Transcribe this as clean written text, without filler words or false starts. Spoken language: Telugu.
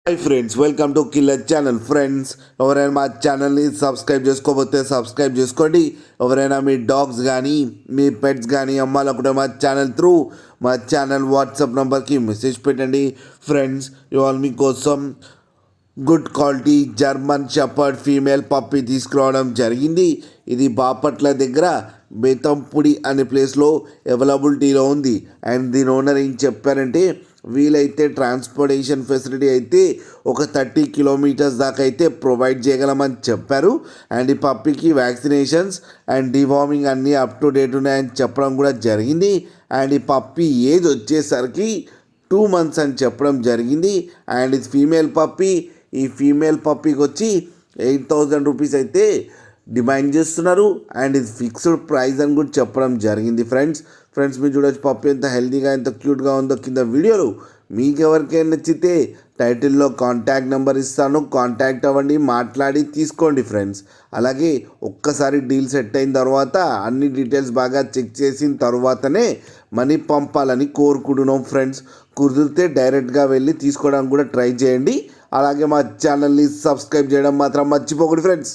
Hi friends, welcome to killer channel. Friends, ఎవరైనా మా ఛానల్ని సబ్స్క్రైబ్ చేసుకోకపోతే సబ్స్క్రైబ్ చేసుకోండి. ఎవరైనా మీ డాగ్స్ కానీ మీ పెట్స్ కానీ అమ్మాలనుకుంటే మా ఛానల్ త్రూ మా ఛానల్ వాట్సాప్ నెంబర్కి మెసేజ్ పెట్టండి. ఫ్రెండ్స్, ఇవాళ మీకోసం good quality German shepherd female puppy తీసుకురావడం జరిగింది. ఇది బాపట్ల దగ్గర బేతంపుడి అనే ప్లేస్లో అవైలబిలిటీలో ఉంది. అండ్ దీని ఓనర్ ఏం చెప్పారంటే, వీలైతే ట్రాన్స్పోర్టేషన్ ఫెసిలిటీ అయితే ఒక 30 కిలోమీటర్స్ దాకా అయితే ప్రొవైడ్ చేయగలమని చెప్పారు. అండ్ ఈ పప్పికి వ్యాక్సినేషన్స్ అండ్ డివార్మింగ్ అన్నీ అప్ టు డేట్ ఉన్నాయని చెప్పడం కూడా జరిగింది. అండ్ ఈ పప్పి ఏజ్ వచ్చేసరికి 2 months అని చెప్పడం జరిగింది. అండ్ ఇది ఫీమేల్ పప్పి. ఈ ఫీమేల్ పప్పీకి వచ్చి 8,000 రూపీస్ అయితే డిమాండ్ చేస్తున్నారు. అండ్ ఇది ఫిక్స్డ్ ప్రైస్ అని కూడా చెప్పడం జరిగింది. ఫ్రెండ్స్ మీరు చూడొచ్చు పప్పి ఎంత హెల్తీగా ఎంత క్యూట్గా ఉందో కింద వీడియోలు. మీకు ఎవరికైనా నచ్చితే టైటిల్లో కాంటాక్ట్ నెంబర్ ఇస్తాను, కాంటాక్ట్ అవ్వండి, మాట్లాడి తీసుకోండి ఫ్రెండ్స్. అలాగే ఒక్కసారి డీల్ సెట్ అయిన తర్వాత అన్ని డీటెయిల్స్ బాగా చెక్ చేసిన తర్వాతనే మనీ పంపాలని కోరుకుంటున్నాం ఫ్రెండ్స్. కుదిరితే డైరెక్ట్గా వెళ్ళి తీసుకోవడానికి కూడా ట్రై చేయండి. అలాగే మా ఛానల్ని సబ్స్క్రైబ్ చేయడం మాత్రం మర్చిపోకండి ఫ్రెండ్స్.